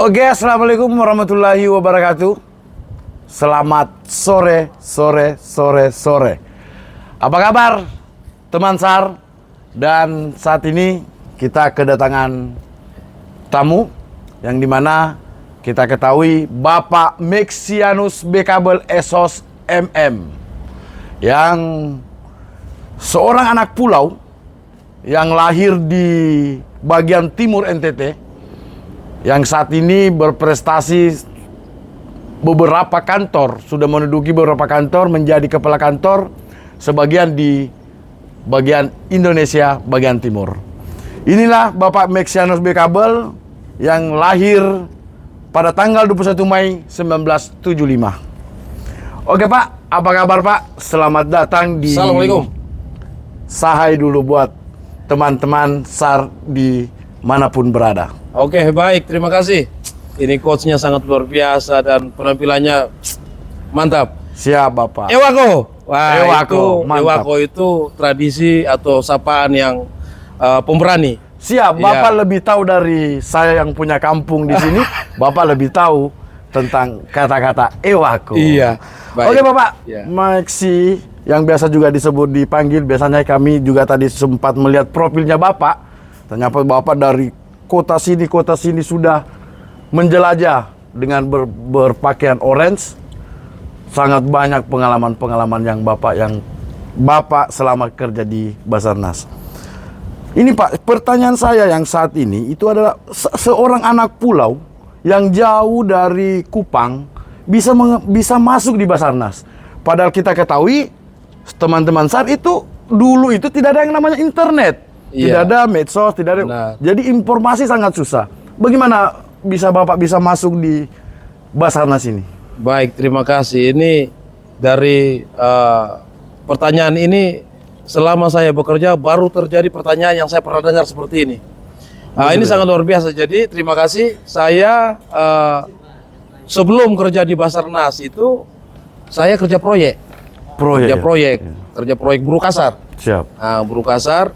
Oke, assalamualaikum warahmatullahi wabarakatuh. Selamat sore. Apa kabar teman SAR? Dan saat ini kita kedatangan tamu yang dimana kita ketahui Bapak Mexianus Bekabel Esos MM, yang seorang anak pulau yang lahir di bagian timur NTT, yang saat ini berprestasi beberapa kantor, sudah menduduki beberapa kantor, menjadi kepala kantor sebagian di bagian Indonesia bagian timur. Inilah Bapak Mexianus Bekabel yang lahir pada tanggal 21 Mei 1975. Oke Pak, apa kabar Pak? Selamat datang di Assalamualaikum. Sahai dulu buat teman-teman SAR di manapun berada. Oke, baik, terima kasih. Ini coachnya sangat luar biasa dan penampilannya mantap. Siap Bapak. Ewako. Wah, Ewako, mantap. Ewako itu tradisi atau sapaan yang pemberani. Siap, Bapak lebih tahu dari saya yang punya kampung di sini. Bapak lebih tahu tentang kata-kata Ewako. Iya. Baik. Oke Bapak, Ya. Maxi yang biasa juga disebut dipanggil, biasanya kami juga tadi sempat melihat profilnya Bapak. Ternyata Bapak dari kota sini sudah menjelajah dengan berpakaian orange. Sangat banyak pengalaman-pengalaman yang Bapak selama kerja di Basarnas. Ini Pak, pertanyaan saya yang saat ini itu adalah seorang anak pulau yang jauh dari Kupang bisa masuk di Basarnas. Padahal kita ketahui teman-teman SAR itu dulu itu tidak ada yang namanya internet. Tidak ada medsos, tidak ada. Benar. Jadi informasi sangat susah. Bagaimana Bapak bisa masuk di Basarnas ini? Baik, terima kasih. Ini dari pertanyaan ini selama saya bekerja baru terjadi pertanyaan yang saya pernah dengar seperti ini. Ini sangat luar biasa. Jadi terima kasih. Saya sebelum kerja di Basarnas itu saya kerja proyek. Kerja proyek buruh kasar. Siap. Nah, buruh kasar.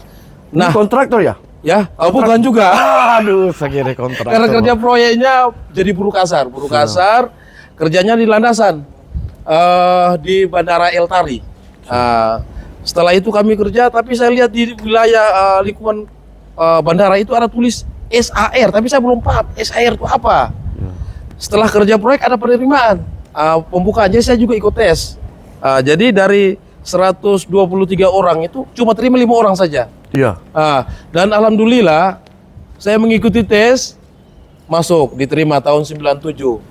Nah, Nah, kontraktor ya? ya, bukan juga. Aduh, saya kira kontraktor. Karena kerja proyeknya jadi buruh kasar. Buruh kasar, kerjanya di landasan di Bandara El Tari. Setelah itu kami kerja, tapi saya lihat di wilayah lingkungan bandara itu ada tulis SAR, tapi saya belum paham SAR itu apa. Setelah kerja proyek ada penerimaan, pembukaan, jadi saya juga ikut tes. Jadi dari 123 orang itu cuma terima 5 orang saja. Iya. Dan alhamdulillah saya mengikuti tes, masuk, diterima tahun 1997.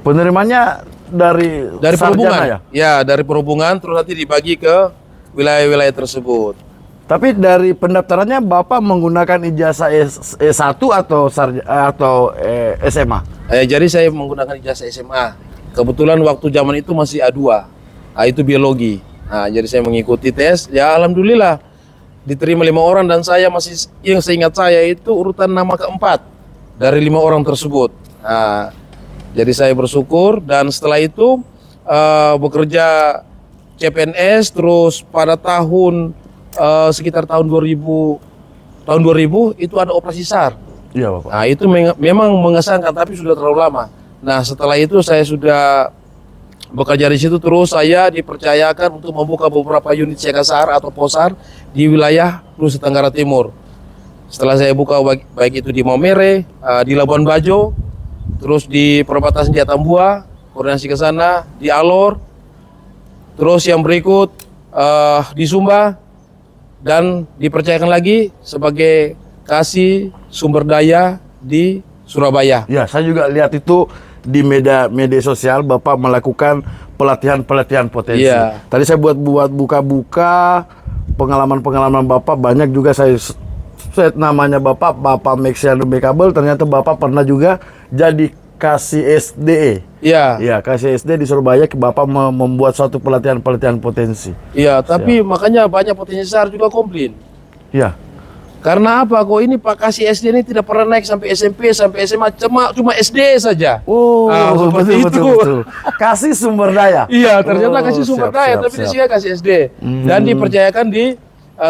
Penerimaannya dari Perhubungan ya? Ya, dari perhubungan, terus nanti dibagi ke wilayah-wilayah tersebut. Tapi dari pendaftarannya Bapak menggunakan ijazah S1 atau SMA? Jadi saya menggunakan ijazah SMA. Kebetulan waktu zaman itu masih A2, itu biologi. Jadi saya mengikuti tes, ya alhamdulillah diterima 5 orang dan saya masih, yang seingat saya itu urutan nama keempat dari 5 orang tersebut. Jadi saya bersyukur dan setelah itu bekerja CPNS, terus pada sekitar tahun 2000 itu ada operasi SAR. Iya Bapak. Itu memang mengesankan, tapi sudah terlalu lama. Nah, setelah itu saya sudah bekerja di situ, terus saya dipercayakan untuk membuka beberapa unit siaga SAR atau POSAR di wilayah Nusa Tenggara Timur. Setelah saya buka baik itu di Maumere, di Labuan Bajo, terus di perbatasan di Atambua, koordinasi ke sana, di Alor, terus yang berikut di Sumba, dan dipercayakan lagi sebagai kasih sumber daya di Surabaya. Ya, saya juga lihat itu di media sosial Bapak melakukan pelatihan potensi. Iya. Tadi saya buat buka-buka pengalaman-pengalaman Bapak, banyak juga saya set namanya Bapak Mexianus Bekabel. Ternyata Bapak pernah juga jadi kasih SDE. Iya. Iya, kasih SD di Surabaya. Bapak membuat suatu pelatihan potensi. Iya, tapi makanya banyak potensi SAR juga komplain. Iya. Karena apa? Kok ini Pak Kasih SD ini tidak pernah naik sampai SMP, sampai SMA, cuma SD saja. Oh, seperti itu. Kasih sumber daya. Iya, ternyata kasih sumber siap, daya, siap, tapi siap. di sini kasih SD. Dan dipercayakan di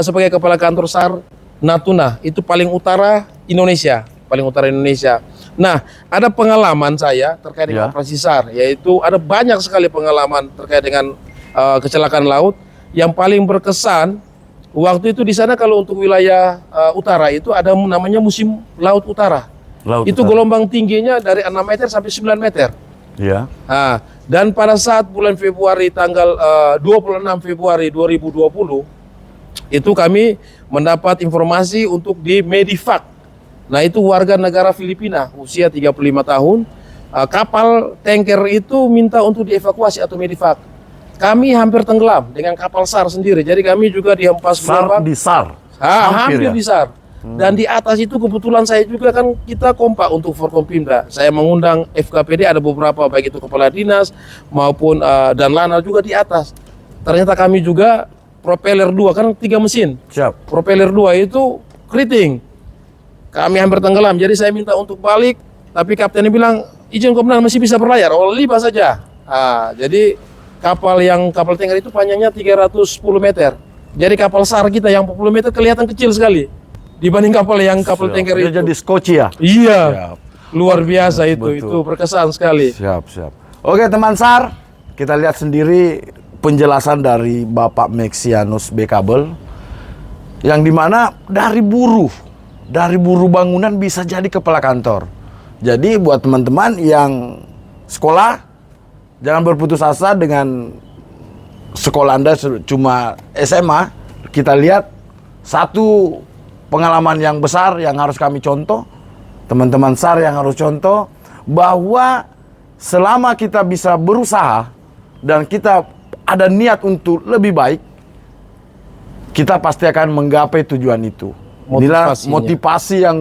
sebagai kepala kantor SAR Natuna, itu paling utara Indonesia, Nah, ada pengalaman saya terkait dengan Ya. operasi SAR, yaitu ada banyak sekali pengalaman terkait dengan kecelakaan laut. Yang paling berkesan waktu itu di sana, kalau untuk wilayah utara itu ada namanya musim laut utara. Laut Itu utara. gelombang tingginya dari 6 meter sampai 9 meter. Iya. Nah, dan pada saat bulan Februari, tanggal 26 Februari 2020, itu kami mendapat informasi untuk di Medivac. Nah, itu warga negara Filipina, usia 35 tahun. Kapal tanker itu minta untuk dievakuasi atau Medivac. Kami hampir tenggelam dengan kapal SAR sendiri. Jadi kami juga dihempas SAR gelombang. di SAR. Hampir ya? di SAR. Dan di atas itu kebetulan saya juga kan, kita kompak untuk Forkompimda. Saya mengundang FKPD, ada beberapa baik itu kepala dinas maupun dan Lana juga di atas. Ternyata kami juga propeller 2 kan 3 mesin. Siap. Propeller 2 itu keriting. Kami hampir tenggelam. Jadi saya minta untuk balik, tapi kaptennya bilang izin komandan masih bisa berlayar. Oh, liba saja. Jadi kapal tanker itu panjangnya 310 meter. Jadi kapal SAR kita yang 40 meter kelihatan kecil sekali dibanding kapal Siap. tanker Dia itu. jadi skoci ya? Iya. Siap. Luar biasa itu. Betul. Itu berkesan sekali. Siap. Oke teman SAR, kita lihat sendiri penjelasan dari Bapak Mexianus Bekabel, yang dimana dari buruh bangunan bisa jadi kepala kantor. Jadi buat teman-teman yang sekolah, jangan berputus asa dengan sekolah Anda cuma SMA. Kita lihat satu pengalaman yang besar yang harus kami contoh, teman-teman SAR yang harus contoh, bahwa selama kita bisa berusaha dan kita ada niat untuk lebih baik, kita pasti akan menggapai tujuan itu. Inilah Motivasinya. motivasi yang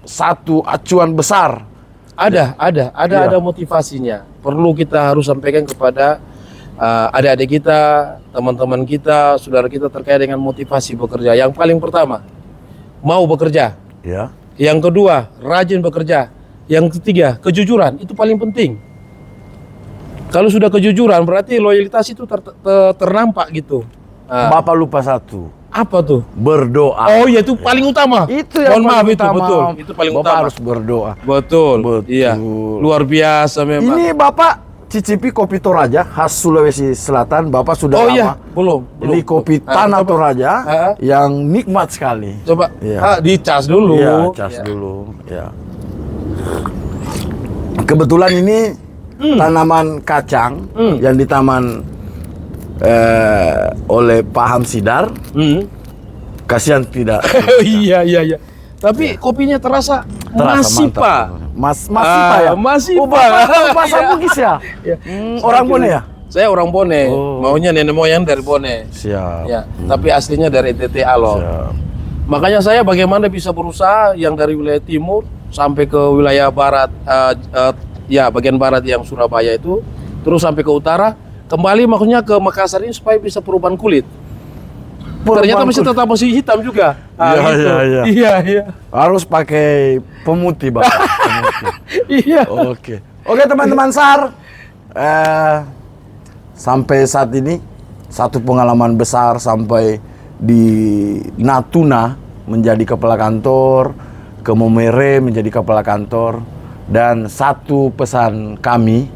satu acuan besar. Ada Iya. motivasinya. Perlu kita harus sampaikan kepada adik-adik kita, teman-teman kita, saudara kita terkait dengan motivasi bekerja. Yang paling pertama, mau bekerja. Ya. Yang kedua, rajin bekerja. Yang ketiga, kejujuran. Itu paling penting. Kalau sudah kejujuran, berarti loyalitas itu ternampak gitu. Bapak lupa satu, Apa tuh? berdoa. Oh iya, itu paling utama. Itu yang Mohon maaf, paling itu utama. betul. Itu paling Bapak utama. harus berdoa. Betul. Betul. Iya. Luar biasa memang. Ini Bapak cicipi kopi Toraja khas Sulawesi Selatan. Bapak sudah Oh lama. iya, belum. Ini kopi Tanah coba. Toraja Ah. yang nikmat sekali. Coba Iya. dicas dulu. Iya, cas Iya. dulu. Ya. Kebetulan ini tanaman kacang yang ditaman oleh Pak Hamsidar. Kasihan tidak. Iya. Tapi kopinya terasa masih mantap. Pak. Masih Pak ya? Masih Oh, Pak. Bapak bahasa Bugis ya? Iya. Orang Bone ya? Saya orang Bone. Oh. Maunya nenek moyang dari Bone. Siap. Ya, tapi aslinya dari NTT Alor. Siap. Makanya saya bagaimana bisa berusaha yang dari wilayah timur sampai ke wilayah barat, ya bagian barat yang Surabaya itu, terus sampai ke utara, kembali maksudnya ke Makassar ini supaya bisa perubahan kulit. Ternyata masih tetap masih hitam juga. Iya. Iya. Harus pakai pemutih, Bapak. Pemutih. Iya. Oke teman-teman SAR, sampai saat ini satu pengalaman besar sampai di Natuna menjadi kepala kantor, ke Momere menjadi kepala kantor, dan satu pesan kami,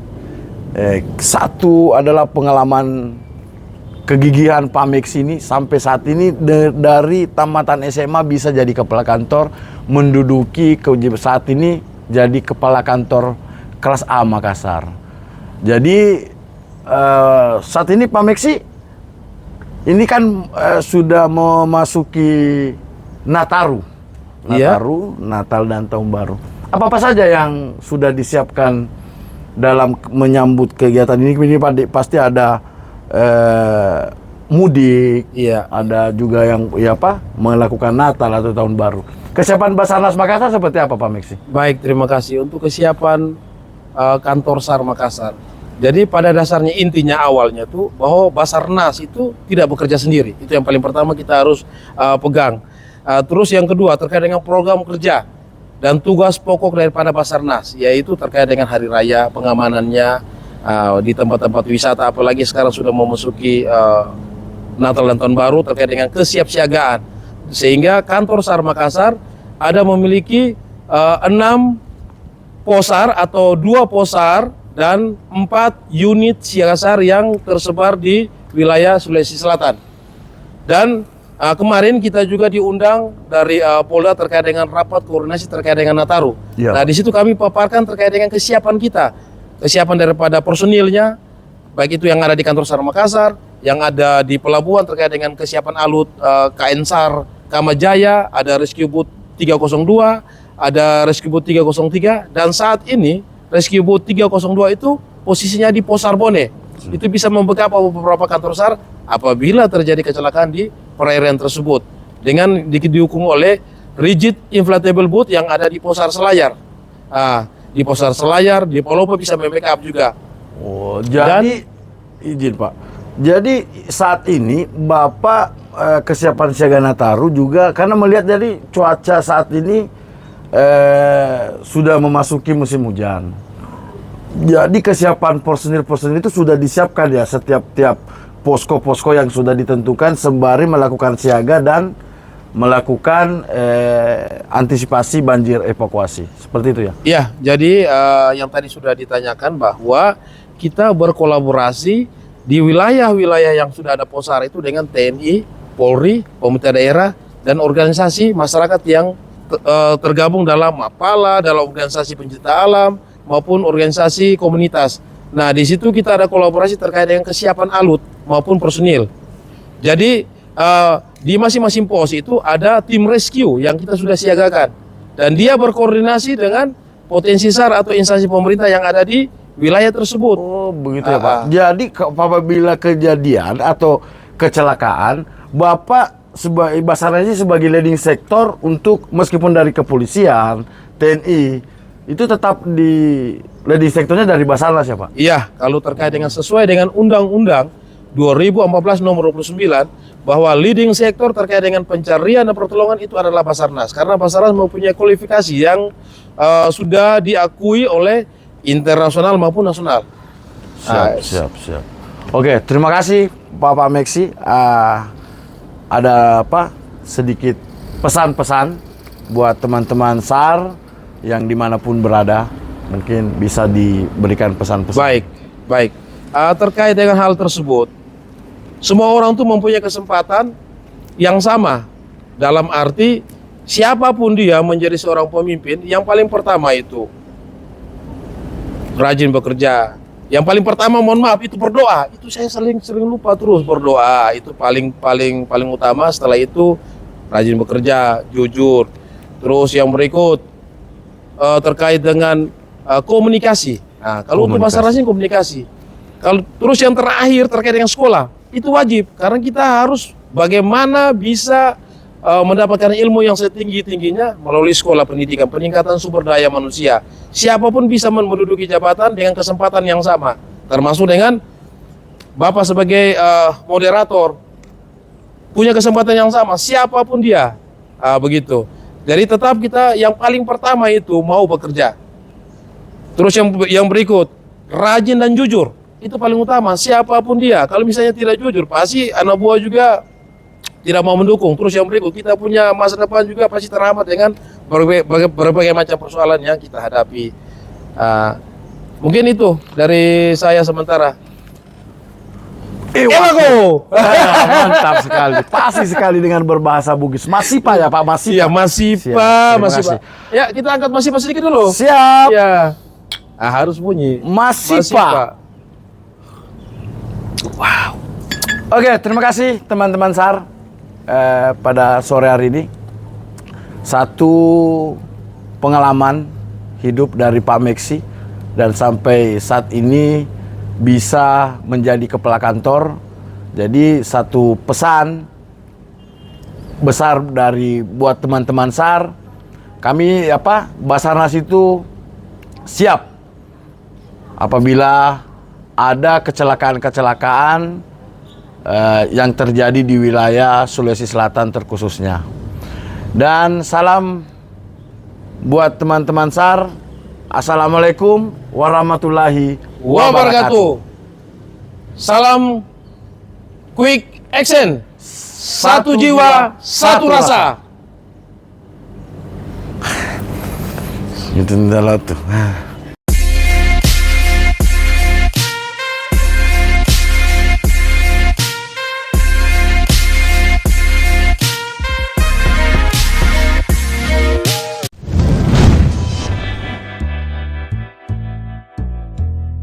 satu adalah pengalaman kegigihan Pak Mex ini sampai saat ini dari tamatan SMA bisa jadi kepala kantor, menduduki saat ini jadi kepala kantor kelas A Makassar. Jadi saat ini Pak Meksi ini kan sudah memasuki Nataru, Iya. Natal dan Tahun Baru. Apa-apa saja yang sudah disiapkan dalam menyambut kegiatan ini pasti ada mudik, Iya. ada juga yang melakukan Natal atau Tahun Baru. Kesiapan Basarnas Makassar seperti apa, Pak Meksi? Baik, terima kasih untuk kesiapan kantor SAR Makassar. Jadi pada dasarnya intinya awalnya tuh bahwa Basarnas itu tidak bekerja sendiri. Itu yang paling pertama kita harus pegang. Terus yang kedua terkait dengan program kerja dan tugas pokok daripada Basarnas, yaitu terkait dengan hari raya, pengamanannya di tempat-tempat wisata, apalagi sekarang sudah memasuki Natal dan Tahun Baru, terkait dengan kesiapsiagaan. Sehingga kantor SAR Makassar ada memiliki 6 posar atau 2 posar dan 4 unit siaga SAR yang tersebar di wilayah Sulawesi Selatan. Dan kemarin kita juga diundang dari Polda terkait dengan rapat koordinasi terkait dengan Nataru. Ya. Nah, di situ kami paparkan terkait dengan kesiapan kita, kesiapan daripada personilnya, baik itu yang ada di kantor SAR Makassar, yang ada di pelabuhan terkait dengan kesiapan alut KN SAR Kamajaya, ada Rescue Boat 302, ada Rescue Boat 303, dan saat ini Rescue Boat 302 itu posisinya di Posar Bone. Itu bisa membackup beberapa kantor SAR apabila terjadi kecelakaan di perairan tersebut, dengan didukung oleh rigid inflatable boat yang ada di Posar Selayar. Di Posar Selayar, di Palopo bisa membackup juga. Oh, jadi izin Pak. Jadi saat ini Bapak kesiapan siaga Nataru juga karena melihat dari cuaca saat ini sudah memasuki musim hujan. Jadi kesiapan personil-personil itu sudah disiapkan ya, setiap posko-posko yang sudah ditentukan sembari melakukan siaga dan melakukan antisipasi banjir evakuasi. Seperti itu ya? Iya, jadi yang tadi sudah ditanyakan bahwa kita berkolaborasi di wilayah-wilayah yang sudah ada posar itu dengan TNI, Polri, pemerintah daerah, dan organisasi masyarakat yang tergabung dalam MAPALA, dalam organisasi pencinta alam, maupun organisasi komunitas. Nah, di situ kita ada kolaborasi terkait dengan kesiapan alut maupun personil. Jadi di masing-masing pos itu ada tim rescue yang kita sudah siagakan, dan dia berkoordinasi dengan potensi SAR atau instansi pemerintah yang ada di wilayah tersebut. Oh, begitu ya Pak. Jadi apabila kejadian atau kecelakaan, Bapak sebagai Basarnas sebagai leading sektor untuk meskipun dari kepolisian, TNI, itu tetap di leading sektornya dari Basarnas ya Pak? Iya, kalau terkait dengan sesuai dengan Undang-Undang 2014 nomor 29 bahwa leading sektor terkait dengan pencarian dan pertolongan itu adalah Basarnas, karena Basarnas mempunyai kualifikasi yang sudah diakui oleh internasional maupun nasional. Siap. Oke, terima kasih Pak Meksi. Ada sedikit pesan-pesan buat teman-teman SAR yang dimanapun berada, mungkin bisa diberikan pesan-pesan. Baik. Terkait dengan hal tersebut, semua orang tuh mempunyai kesempatan yang sama. Dalam arti siapapun dia menjadi seorang pemimpin, yang paling pertama itu rajin bekerja. Yang paling pertama, mohon maaf, itu berdoa. Itu saya sering lupa terus berdoa. Itu paling utama. Setelah itu rajin bekerja, jujur. Terus yang berikut terkait dengan komunikasi. Nah, kalau untuk Basarnas komunikasi. Kalau terus yang terakhir terkait dengan sekolah, itu wajib karena kita harus bagaimana bisa mendapatkan ilmu yang setinggi-tingginya melalui sekolah pendidikan, peningkatan sumber daya manusia. Siapapun bisa menduduki jabatan dengan kesempatan yang sama, termasuk dengan Bapak sebagai moderator punya kesempatan yang sama, siapapun dia, begitu. Jadi tetap kita yang paling pertama itu mau bekerja. Terus yang berikut, rajin dan jujur, itu paling utama. Siapapun dia, kalau misalnya tidak jujur, pasti anak buah juga tidak mau mendukung. Terus yang berikut, kita punya masa depan juga pasti terhambat dengan berbagai macam persoalan yang kita hadapi. Mungkin itu dari saya sementara. Ewago! Mantap sekali. Pasti sekali dengan berbahasa Bugis. Masih Pak ya Pak? Masih Iya, Pak? masih Siap, Pak, terima masih kasih. Pak. Ya, kita angkat masih Pak sedikit dulu. Siap. Ya. Harus bunyi. Masih Pak. Wow. Oke, terima kasih teman-teman SAR pada sore hari ini. Satu pengalaman hidup dari Pak Meksi dan sampai saat ini bisa menjadi kepala kantor. Jadi satu pesan besar dari buat teman-teman SAR, kami Basarnas itu siap apabila ada kecelakaan-kecelakaan yang terjadi di wilayah Sulawesi Selatan terkhususnya. Dan salam buat teman-teman SAR. Assalamualaikum warahmatullahi wabarakatuh. Salam quick action. Satu jiwa, satu rasa. Itu adalah tuh.